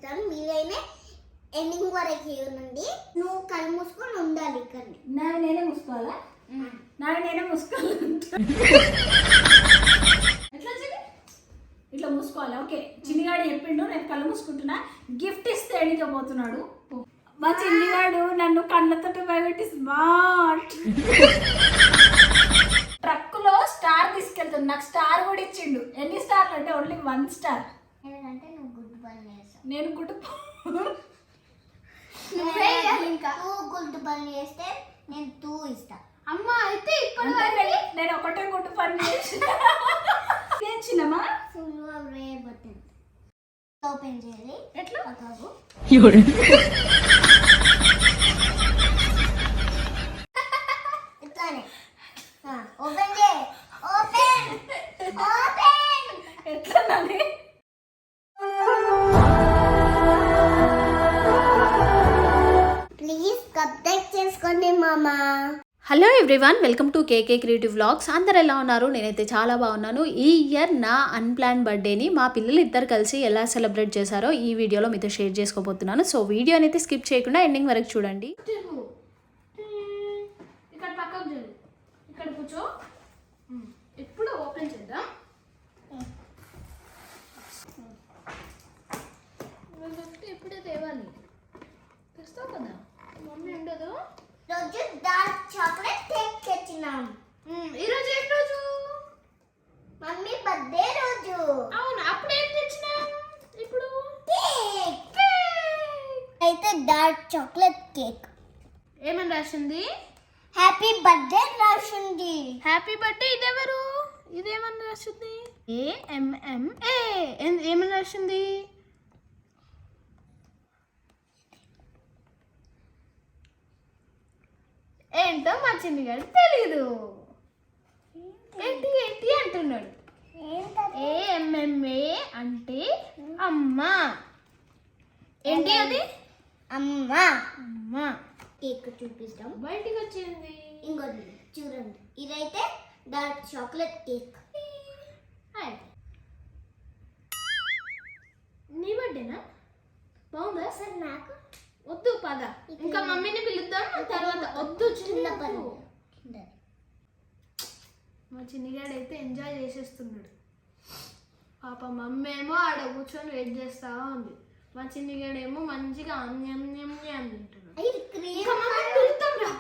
చేస్తాను. మీరైనా ఎండింగ్ వరకు నుండి నువ్వు కళ్ళు మూసుకొని ఉండాలి. ఇక్కడ నావి నేనే మూసుకోవాలా? నావి నేనే మూసుకోవాలి. ఎట్లా చిన్ని? ఇట్లా మూసుకోవాలి. ఓకే, చిన్నిగాడు చెప్పిండు నేను కళ్ళు మూసుకుంటున్నా. గిఫ్ట్ ఇస్తే ఎడికపోతున్నాడు. మా చిన్నిగాడు నన్ను కళ్ళతో భయపెట్టి స్మార్ట్ ట్రక్కులో స్టార్ తీసుకెళ్తాడు. నాకు స్టార్ కూడా ఇచ్చిండు. ఎన్ని స్టార్లు అంటే ఓన్లీ 1 స్టార్. ఎందుకంటే నువ్వు గుడ్ పని చేస్తావు. నేను గుడ్ ఇంకా 2 గుడ్ పని చేస్తే నేను 2 ఇస్తా. అమ్మ అయితే ఇప్పుడు నేను ఒకటే గుడ్ పని చేసి చిన్నమ్మా రే బటన్ ఓపెన్ చేయాలి. ఎట్లా బాబు ఇట్లానే ఓపెన్ చేయి. ఓపెన్ ఓపెన్ ఎట్లా నాని? ప్లీజ్ సబ్స్క్రైబ్ చేసుకోండి మామా. Hello everyone, welcome to KK creative vlogs. అందరు ఎలా ఉన్నారు? నేనైతే చాలా బాగున్నాను. ఈ ఇయర్ నా అన్ప్లాన్ బర్త్డేని మా పిల్లలు ఇద్దరు కలిసి ఎలా సెలబ్రేట్ చేశారో ఈ వీడియోలో మీతో షేర్ చేసుకోబోతున్నాను. సో వీడియోని అయితే స్కిప్ చేయకుండా ఎండింగ్ వరకు చూడండి. ఇక్కడ పక్కకు చూడు, ఇక్కడ కూర్చో. ఇప్పుడు ఓపెన్ చేద్దాం. ఇప్పుడే తేవాలి. తెస్తావు కదా, మమ్మీ ఉండదు. రోజు డార్క్ చాక్లెట్ కేక్ తెచ్చినాం. ఈరోజు ఏం రోజు? మమ్మీ బర్త్డే రోజు. అవును, అప్పుడు ఏం తెచ్చినాం? ఇప్పుడు కేక్ అయితే డార్క్ చాక్లెట్ కేక్. ఏమని రాసింది? హ్యాపీ బర్త్డే రాసింది. Happy birthday. ఇదెవరు? ఇదేమని రాసింది? AMMA. ఏమని రాసింది? ఏంటో మా చిన్నగాడు తెలీదు. ఏంటి ఏంటి అంటున్నాడు. AMMA అంటే అమ్మ. ఏంటి అది? అమ్మ. అమ్మ. కేక్ చూపిస్తాం. బయటికి వచ్చింది. ఇంకోటి చూడండి, ఇదైతే డార్క్ చాక్లెట్ కేక్. నీ బర్త్డేనా? బాగుందా? సార్ నాకు వద్దు పద, ఇంకా మమ్మీని పిలుద్దాం తర్వాత. వద్దు చిన్న పని. మా చిన్నగాడు అయితే ఎంజాయ్ చేసేస్తున్నాడు. పాప మమ్మీ ఏమో ఆడ కూర్చొని వెయిట్ చేస్తా ఉంది. మా చిన్నగాడేమో మంచిగా తింటున్నాడు.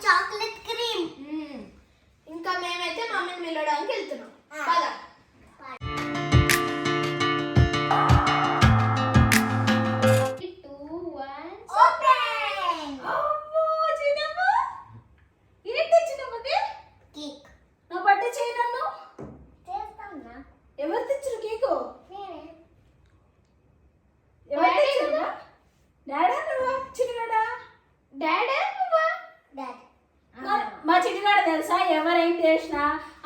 Chocolate cream. ఇంకా మేమైతే మమ్మీని పిలవడానికి వెళ్తున్నాం. పద. ఎవరు తెచ్చారు కేకు? డాడా నువ్వా? చిన్నగాడా? డాడా నువ్వా? మా చిన్నగాడు తెలుసా, ఎవరేం చేసినా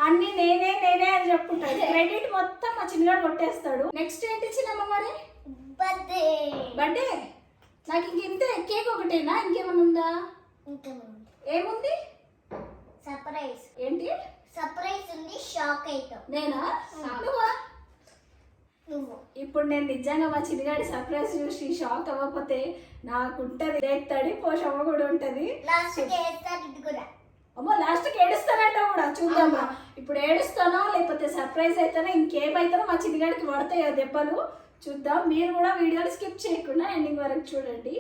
అన్ని నేనే నేనే అని చెప్పుకుంటాడు. క్రెడిట్ మొత్తం మా చిన్నగాడు కొట్టేస్తాడు. నెక్స్ట్ ఏంటి చిన్నమ్మ మరి? బర్త్డే. బర్త్డే. నాకు ఇంతే కేక్ ఒకటేనా? ఇంకేమైనా ఉందా? ఏముంది? సర్ప్రైజ్. ఏంటి సర్ప్రైజ్ ఉంది. షాక్ అవుతావు. నేనా? నువ్వా? నువ్వు. ఇప్పుడు నేను నిజంగా మా చిన్నగాడి సర్ప్రైజ్ చూసి షాక్ అవ్వకపోతే నాకుంటది రేత్తడి పోషమ్మ కూడా ఉంటది. అమ్మో లాస్ట్కి ఏడుస్తానంట కూడా. చూద్దామా ఇప్పుడు ఏడుస్తానో లేకపోతే సర్ప్రైజ్ అవుతానో ఇంకేమైతానో మా చిన్నగాడికి పడతాయో దెబ్బలు. చూద్దాం. మీరు కూడా వీడియోని స్కిప్ చేయకుండా ఎండింగ్ వరకు చూడండి.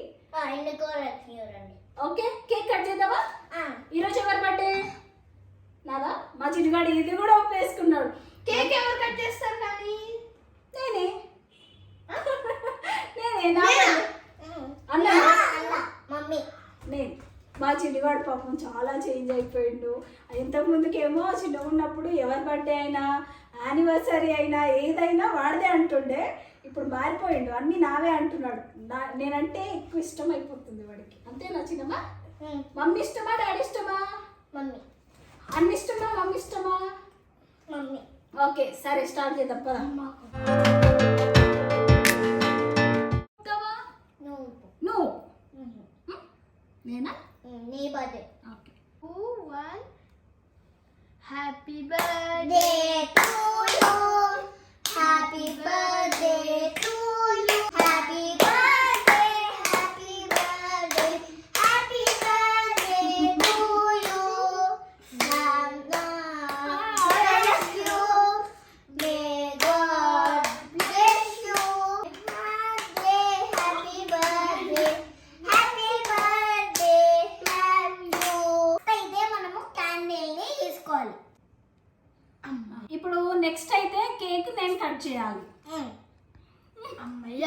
ఓకే, కేక్ కట్ చేద్దామా? ఈరోజు ఎవరు బర్త్డే? నాదా. మా చిన్నగాడు ఇది కూడా ఒప్పేసుకున్నాడు. కేక్ ఎవరు కట్ చేస్తారు? కానీ నేనే. అన్నా మమ్మీ. నేను. మా చిన్నగాడు పాపం చాలా చేంజ్ అయిపోయిండు. ఇంతకుముందుకేమో చిన్నగా ఉన్నప్పుడు ఎవరి బర్త్డే అయినా యానివర్సరీ అయినా ఏదైనా వాడిదే అంటుండే. ఇప్పుడు మారిపోయిండు, అన్నీ నావే అంటున్నాడు. నేనంటే ఎక్కువ ఇష్టం అయిపోతుంది వాడికి. అంతేనా చిన్నమ్మా? మమ్మీ ఇష్టమా డాడీ ఇష్టమా? మమ్మీ. అన్ని ఇష్టమా మమ్మీ ఇష్టమా? మమ్మీ. ఓకే సరే, స్టార్ట్ చేద్దాం పద. నువ్వు నేనా? నీ birthday. Okay. 2 1 happy birthday to you. Happy birthday to you. Happy birthday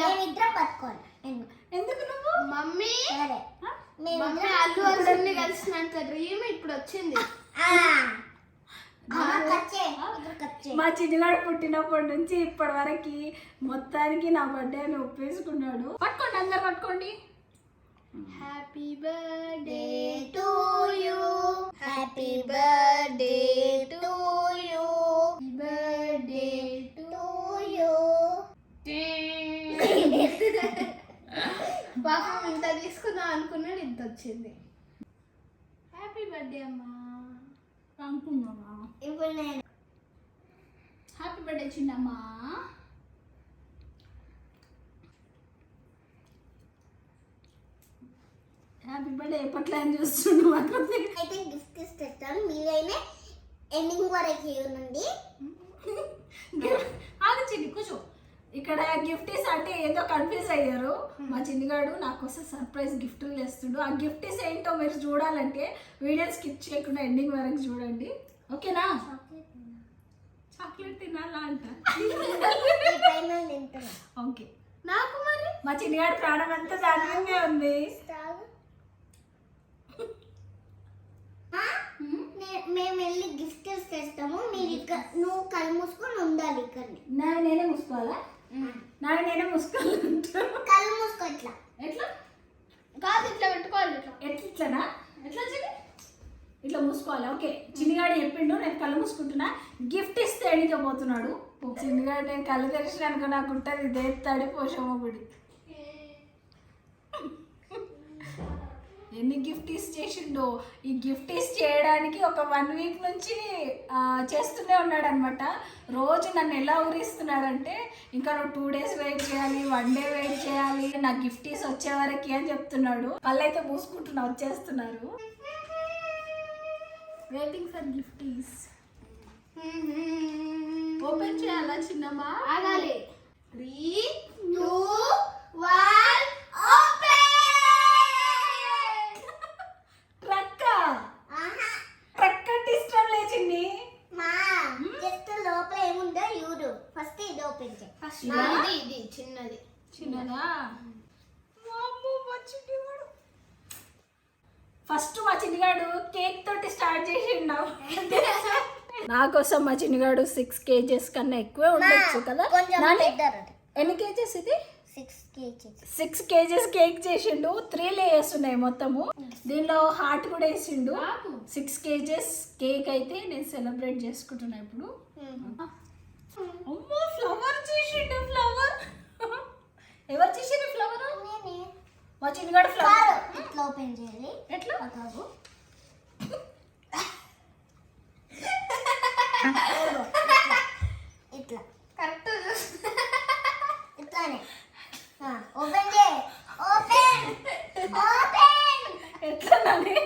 మేమిద్దరం పట్టుకోవాలి. ఎందుకు నువ్వు మమ్మీ సరే మమ్మీ అల్లు అర్జున్ని కలిసినంత డ్రీమ్ ఇప్పుడు వచ్చింది. మా చిన్నగాడు పుట్టినప్పటి నుంచి ఇప్పటి వరకు మొత్తానికి నా బర్త్డే అని ఒప్పేసుకున్నాడు. పట్టుకోండి, అందరు పట్టుకోండి. Happy birthday to you, happy birthday to you, birthday to you. పాపం ఇంత తీసుకుందాం అనుకున్నాడు, ఇంత వచ్చింది. హ్యాపీ బర్త్డే అమ్మా. అనుకున్నావా? ఇప్పుడు నేను హ్యాపీ బర్త్డే చిన్నమ్మా. హ్యాపీ బర్త్డే ఎప్పట్లో అని చూస్తున్నావు? అయితే గిఫ్ట్ ఇస్తాను. మీరైనా ఎండింగ్ వరకు నుండి చిన్ని కూర్చో. ఇక్కడ గిఫ్టీస్ అంటే ఏదో కన్ఫ్యూజ్ అయ్యారు. మా చిన్నగాడు నాకోసం సర్ప్రైజ్ గిఫ్ట్లు చేస్తుండు. ఆ గిఫ్టీస్ ఏంటో మీరు చూడాలంటే వీడియో స్కిప్ చేయకుండా ఎండింగ్ వరకు చూడండి, ఓకేనా? చాక్లెట్ తినాలా అంట. ఓకే, నాకు మరి మా చిన్నగాడు ప్రాణం అంతా దానిలోనే ఉంది. మేము వెళ్ళి గిఫ్ట్ తెస్తాము. మీరు ఇక్కడ నువ్వు కళ్ళు మూసుకొని ఉండాలి. ఇక్కడ నేనే మూసుకోవాలా? నేనే మూసుకోవాలి. కళ్ళు మూసుకో. ఇట్లా ఎట్లా కాదు, ఇట్లా పెట్టుకోవాలి. ఇట్లానా? ఎట్లా ఇట్లా మూసుకోవాలి. ఓకే, చిన్నగాడు చెప్పిండు, నేను కళ్ళు మూసుకుంటున్నా. గిఫ్ట్ ఇస్తే ఎడికపోతున్నాడు చిన్నగాడు. నేను కళ్ళు తెరిచినానుకో నాకు ఉంటుంది దేస్తాడు పోషమ్మ గుడి. ఎన్ని గిఫ్టీస్ చేసిండో. ఈ గిఫ్టీస్ చేయడానికి ఒక 1 వీక్ నుంచి చేస్తూనే ఉన్నాడు అనమాట. రోజు నన్ను ఎలా ఊరిస్తున్నాడంటే ఇంకా నువ్వు 2 days వెయిట్ చేయాలి, 1 day వెయిట్ చేయాలి, నా గిఫ్టీస్ వచ్చే వరకు అని చెప్తున్నాడు. కళ్ళు అయితే మూసుకుంటున్నా, వచ్చేస్తున్నారు. Waiting for గిఫ్టీస్. ఓపెన్ చేయాలా చిన్నమ్మా? ఆగాలి. 3, 2, 1 ఓపెన్. ట్రక్ అంటే ఇష్టం లేచింది. మా జస్ట్ లోపల ఏముందో చూడు. ఫస్ట్ ఇది ఓపెన్ చేయి. ఇది చిన్నది. చిన్నదా? ఫస్ట్ మా చిన్నగాడు కేక్ తోటి స్టార్ట్ చేసిండు. నా కోసం మా చిన్నగాడు 6 kgs కన్నా ఎక్కువే ఉండొచ్చు కదా. ఎన్ని కేజెస్ ఇది? 6 kgs కేక్ చేసిండు. 3 లేయర్స్ ఉన్నాయి మొత్తము. దీనిలో హార్ట్ కూడా వేసిండు. 6 kgs కేక్ అయితే నేను సెలబ్రేట్ చేసుకుంటున్నా ఇప్పుడు. అమ్మో, ఫ్లవర్ చేసిండు. ఫ్లవర్ ఎవరు చేసిండు? ఫ్లవర్ మా చిన్నగాడు. ఫ్లవర్ ఇట్లా ఓపెన్ చేయాలి. ఎట్లా? కాదు, ఇట్లా కరెక్ట్ ఇట్లానే ఓపెన్ చేయి. Open open. ఎట్లానండి?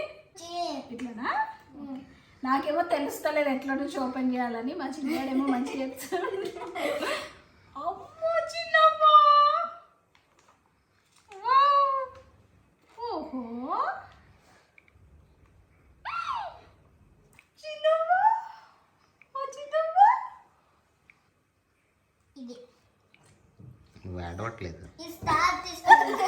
ఇట్లానా? నాకేమో తెలుస్తలేదు ఎట్లా నుంచి ఓపెన్ చేయాలని. మా చిన్నగాడేమో మంచిగా చెప్తాడు. అమ్మో చిన్నమ్మా, ఓహో చిన్నమ్మా, చిన్నమ్మా. ఇది నువ్వు ఆడవట్లేదు. ఈ స్టార్ తీసుకోండి.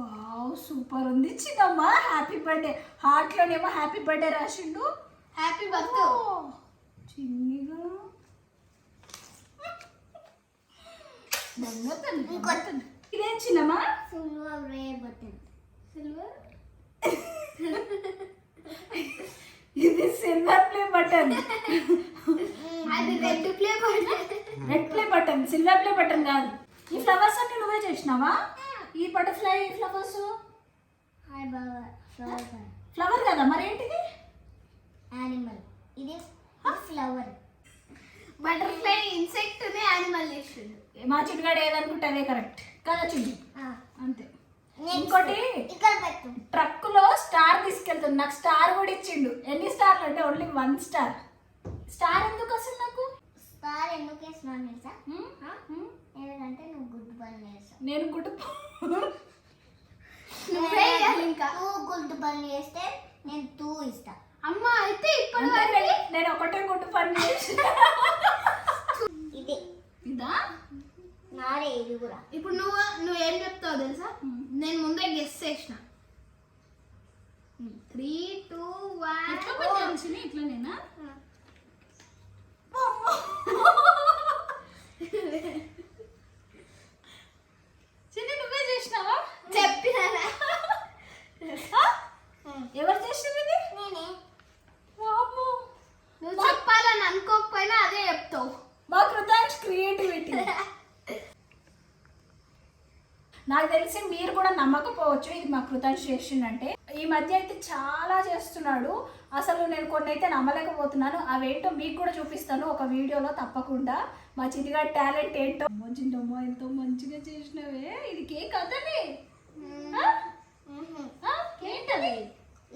వావ్, సూపర్ ఉంది చిన్నమ్మా. Happy birthday. హార్ట్లోనేమో హ్యాపీ బర్త్డే రాసిండు. హ్యాపీ బర్త్డే చిన్నగా ఇదేం చిన్నమ్మా? Silver rare button. సిల్వర్. ఇది సిల్వర్ ప్లే బటన్. అది red play button. Red play button, silver play button కాదు. ఈ ఫ్లవర్స్ అన్ని నువ్వే చేసినావా? ఈ బటర్ఫ్లై ఫ్లవర్స్ ఫ్లవర్ కదా, మరి ఏంటిది? యానిమల్. ఇది ఫ్లవర్. బటర్ఫ్లై ఇన్సెక్ట్ ని యానిమల్ చేసిండు. మా చిన్నగాడు ఏదనుకుంటే అదే కరెక్ట్ కదా చిన్ని? అంతే. Next. ఇంకోటి ఇక్కడ పెట్టు. ట్రక్ లో స్టార్ తీసుకెళ్తుంది. నాకు స్టార్ కూడా ఇచ్చిండు. ఎన్ని స్టార్లు అంటే ఓన్లీ 1 స్టార్. స్టార్ ఎందుకు వస్తుంది నాకు? స్టార్ ఎందుకు వేసినాను తెలుసా? ఎందుకంటే నువ్వు గుడ్ పని చేస్తావు. నేను గుడ్ నువ్వే ఇయ్యాలి ఇంకా. నువ్వు గుడ్ పని చేస్తే నేను 2 ఇస్తా. అమ్మ అయితే ఇప్పుడు నేను ఒకటే గుడ్ పని చేసి ఇది ఇదా నారే ఇది కూడా. ఇప్పుడు నువ్వు ఏం చెప్తావు తెలుసా? నేను ముందే గెస్ చేసిన. 3, 2, 1 ఎట్లా పెట్టాల్సింది ఇట్లనేనా? చిన్న నువ్వే చేసినావా? చెప్పినా ఎవరు చేసింది ఇది? నేనే. వామ్మో. నువ్వు చెప్పాలని అనుకోకపోయినా అదే చెప్తావు. మా కృతాంష్ క్రియేటివిటీ. నాకు తెలిసి మీరు కూడా నమ్మకపోవచ్చు ఇది మా కృతాంష్ చేసిందంటే. ఈ మధ్య అయితే చాలా చేస్తున్నాడు. అసలు నేను కొన్ని అయితే నమ్మలేకపోతున్నాను. అవేంటో మీకు కూడా చూపిస్తాను ఒక వీడియోలో తప్పకుండా. మా చిటిగా టాలెంట్ ఏంటో. చిన్నమ్మో ఎంతో మంచిగా చేసినవే. ఇది కేక్ అతని ఏంటది?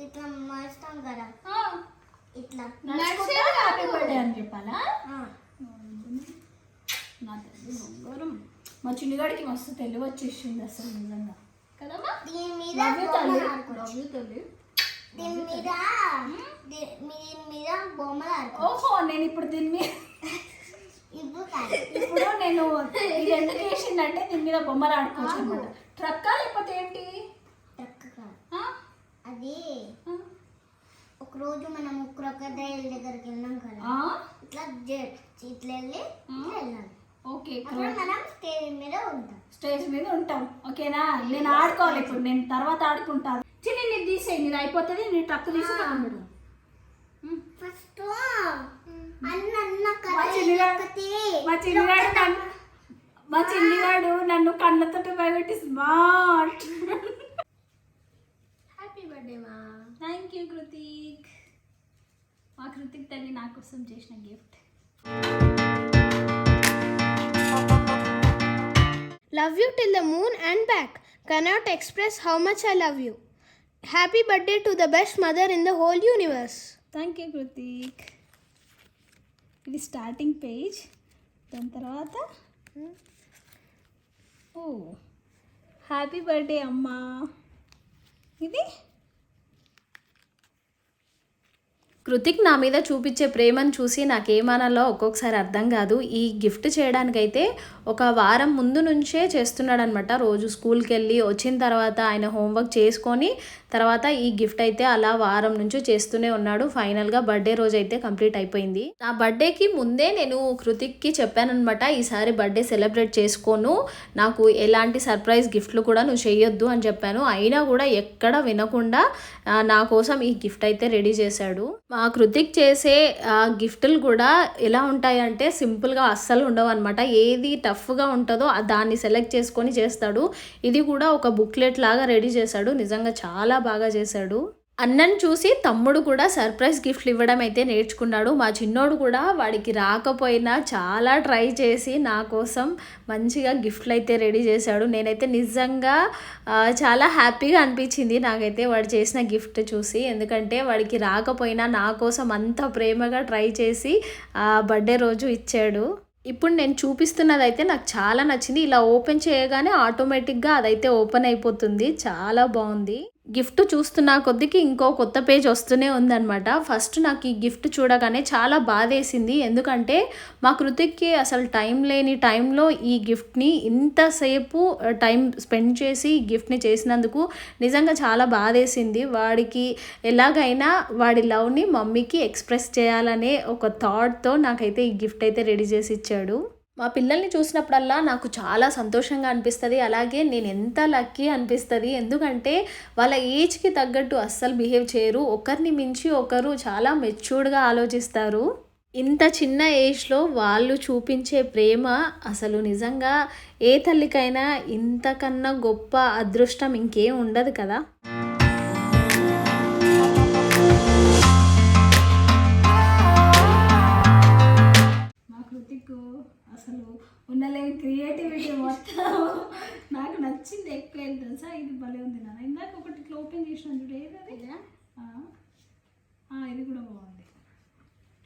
ఇట్లా మస్తాం కదా, ఇట్లా. హ్యాపీ బర్త్డే అని చెప్పాలా? ఆ. నా తల్లి బంగారం. మా చిన్నగాడికి మస్తు తెలివి వచ్చేసింది అసలు నిజంగా కదమ్మా. దీని మీద Love you, బొమ్మలు తల్లి. ఆడుకోవచ్చు. Love you, తల్లి. దీని మీద బొమ్మలు ఆడుకో. ఓహో నేను ఇప్పుడు దీని మీద ఇప్పుడు కాదు. ఇప్పుడు నేను ఇది ఎందుకు వేసిందంటే దీని మీద బొమ్మలు ఆడుకోవచ్చు అనమాట. ట్రక్కా లేకపోతే ఏంటి? టక్ కాదు. ఆ? అది ఆ? ఒకరోజు మనం క్రొకడైల్ దగ్గరికి వెళ్ళాం కదా, ఆ? ఇట్లా ఇట్లా వెళ్ళి ఇట్లా వెళ్ళాలి. ఓకే అప్పుడు మనం స్టేజ్ మీద ఉంటాం. స్టేజ్ మీద ఉంటాం. ఓకేనా? నేను ఆడుకోవాలి ఇప్పుడు. నేను తర్వాత ఆడుకుంటాను. చిన్న నీది తీసేయి. నీది అయిపోతుంది. నీ ట్రక్ తీసి పక్కన పెట్టు. ఫస్ట్ అన్న మా చిన్నగాడు నన్ను కళ్ళతో భయపెట్టి స్మార్ట్. హ్యాపీ బర్త్డే మా. Thank you Kritik. మా కృతిక్ తల్లి నా కోసం చేసిన gift. Love you till the moon and back. Cannot express how much I love you. Happy birthday to the best mother in the whole universe. Thank you Kritik. ఇది starting page. దాని తర్వాత ఓ happy birthday అమ్మా. ఇది కృతిక్ నా మీద చూపించే ప్రేమను చూసి నాకేమనాలో ఒక్కొక్కసారి అర్థం కాదు. ఈ గిఫ్ట్ చేయడానికైతే ఒక వారం ముందు నుంచే చేస్తున్నాడు అనమాట. రోజు స్కూల్కి వెళ్ళి వచ్చిన తర్వాత ఆయన హోంవర్క్ చేసుకొని తర్వాత ఈ గిఫ్ట్ అయితే అలా వారం నుంచి చేస్తూనే ఉన్నాడు. ఫైనల్గా బర్త్డే రోజు అయితే కంప్లీట్ అయిపోయింది. నా బర్త్డేకి ముందే నేను కృతిక్కి చెప్పానమాట, ఈసారి బర్త్డే సెలబ్రేట్ చేసుకోను, నాకు ఎలాంటి సర్ప్రైజ్ గిఫ్ట్లు కూడా నువ్వు చేయొద్దు అని చెప్పాను. అయినా కూడా ఎక్కడ వినకుండా నా కోసం ఈ గిఫ్ట్ అయితే రెడీ చేశాడు. మా కృతిక్ చేసే గిఫ్ట్లు కూడా ఎలా ఉంటాయంటే సింపుల్గా అస్సలు ఉండవు అనమాట. ఏది టఫ్గా ఉంటుందో దాన్ని సెలెక్ట్ చేసుకొని చేస్తాడు. ఇది కూడా ఒక బుక్లెట్ లాగా రెడీ చేశాడు. నిజంగా చాలా బాగా చేశాడు. అన్నను చూసి తమ్ముడు కూడా సర్ప్రైజ్ గిఫ్ట్లు ఇవ్వడం అయితే నేర్చుకున్నాడు. మా చిన్నోడు కూడా వాడికి రాకపోయినా చాలా ట్రై చేసి నా కోసం మంచిగా గిఫ్ట్లు అయితే రెడీ చేశాడు. నేనైతే నిజంగా చాలా హ్యాపీగా అనిపించింది నాకైతే వాడు చేసిన గిఫ్ట్ చూసి. ఎందుకంటే వాడికి రాకపోయినా నా కోసం అంత ప్రేమగా ట్రై చేసి బర్త్డే రోజు ఇచ్చాడు. ఇప్పుడు నేను చూపిస్తున్నది అయితే నాకు చాలా నచ్చింది. ఇలా ఓపెన్ చేయగానే ఆటోమేటిక్గా అదైతే ఓపెన్ అయిపోతుంది. చాలా బాగుంది. గిఫ్ట్ చూస్తున్న కొద్దికి ఇంకో కొత్త పేజ్ వస్తూనే ఉందన్నమాట. ఫస్ట్ నాకు ఈ గిఫ్ట్ చూడగానే చాలా బాధేసింది. ఎందుకంటే మా కృతిక్కి అసలు టైం లేని టైంలో ఈ గిఫ్ట్ని ఇంతసేపు టైం స్పెండ్ చేసి ఈ గిఫ్ట్ని చేసినందుకు నిజంగా చాలా బాధేసింది. వాడికి ఎలాగైనా వాడి లవ్ని మమ్మీకి ఎక్స్ప్రెస్ చేయాలనే ఒక థాట్తో నాకైతే ఈ గిఫ్ట్ అయితే రెడీ చేసి ఇచ్చాడు. మా పిల్లల్ని చూసినప్పుడల్లా నాకు చాలా సంతోషంగా అనిపిస్తుంది. అలాగే నేను ఎంత లక్కీ అనిపిస్తుంది. ఎందుకంటే వాళ్ళ ఏజ్కి తగ్గట్టు అస్సలు బిహేవ్ చేయరు. ఒకరిని మించి ఒకరు చాలా మెచ్యూర్డ్గా ఆలోచిస్తారు. ఇంత చిన్న ఏజ్లో వాళ్ళు చూపించే ప్రేమ అసలు నిజంగా ఏ తల్లికైనా ఇంతకన్నా గొప్ప అదృష్టం ఇంకేం ఉండదు కదా. అసలు ఉన్నలేని క్రియేటివిటీ మొత్తం నాకు నచ్చింది. ఎక్కువ ఏం తెలుసా, ఇది భలే ఉంది నాన్న. ఇందాక ఒకటి ఇట్లా ఓపెన్ చేసిన చూడు, ఏది ఇది కూడా బాగుంది.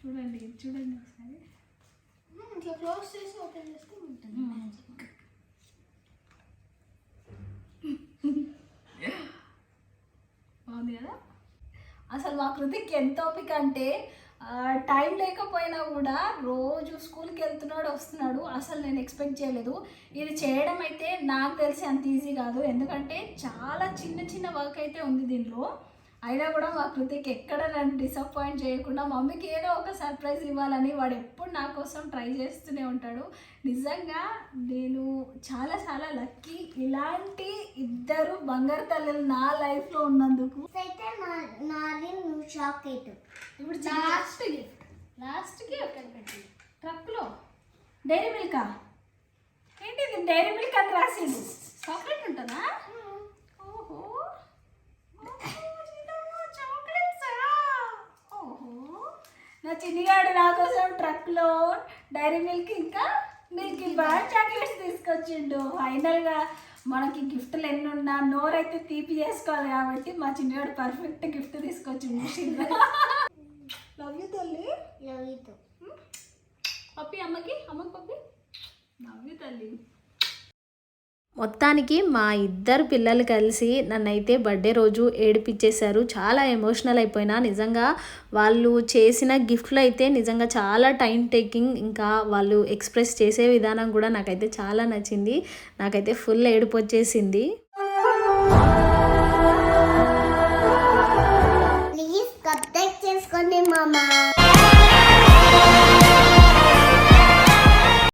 చూడండి చూడండి ఒకసారి. ఇట్లా క్లోజ్ చేసి ఓపెన్ చేస్తే ఉంటుంది మ్యాజిక్. బాగుంది కదా. అసలు మా కృతికి ఎంత ఓపిక అంటే టైం లేకపోయినా కూడా రోజు స్కూల్కి వెళ్తున్నాడు వస్తున్నాడు. అసలు నేను ఎక్స్పెక్ట్ చేయలేదు. ఇది చేయడం అయితే నాకు తెలిసి అంత ఈజీ కాదు, ఎందుకంటే చాలా చిన్న చిన్న వర్క్ అయితే ఉంది దీనిలో. అయినా కూడా మా కృతిక్ ఎక్కడ నన్ను డిసప్పాయింట్ చేయకుండా మమ్మీకి ఏదో ఒక సర్ప్రైజ్ ఇవ్వాలని వాడు ఎప్పుడు నా కోసం ట్రై చేస్తూనే ఉంటాడు. నిజంగా నేను చాలా చాలా లక్కీ ఇలాంటి ఇద్దరు బంగారు తల్లులు నా లైఫ్లో ఉన్నందుకు. అయితే నాది నువ్వు షాక్ అవుతావు. ఇప్పుడు లాస్ట్కి ఒకటి పెట్టి ట్రక్లో డైరీ మిల్కా. ఏంటిది డైరీ మిల్క్ అని రాసింది, చాక్లెట్ ఉంటుందా? ఓహో నా చిన్నగాడు నా కోసం ట్రక్లో డైరీ మిల్క్ ఇంకా మిల్కీ బార్ చాక్లెట్స్ తీసుకొచ్చిండు. ఫైనల్గా మనకి గిఫ్ట్లు ఎన్ని ఉన్నా నోరైతే తీపి చేసుకోవాలి కాబట్టి మా చిన్నగాడు పర్ఫెక్ట్ గిఫ్ట్ తీసుకొచ్చిండు. లవ్ యూ తల్లి. Love you too. పప్పి అమ్మకి పప్పి లవ్ యూ తల్లి. మొత్తానికి మా ఇద్దరు పిల్లలు కలిసి నన్నైతే బర్త్డే రోజు ఏడిపించేశారు. చాలా ఎమోషనల్ అయిపోయినా. నిజంగా వాళ్ళు చేసిన గిఫ్ట్లు అయితే నిజంగా చాలా టైం టేకింగ్. ఇంకా వాళ్ళు ఎక్స్ప్రెస్ చేసే విధానం కూడా నాకైతే చాలా నచ్చింది. నాకైతే ఫుల్ ఏడుపు వచ్చేసింది. ప్లీజ్ సబ్స్క్రైబ్ చేసుకోండి మామ.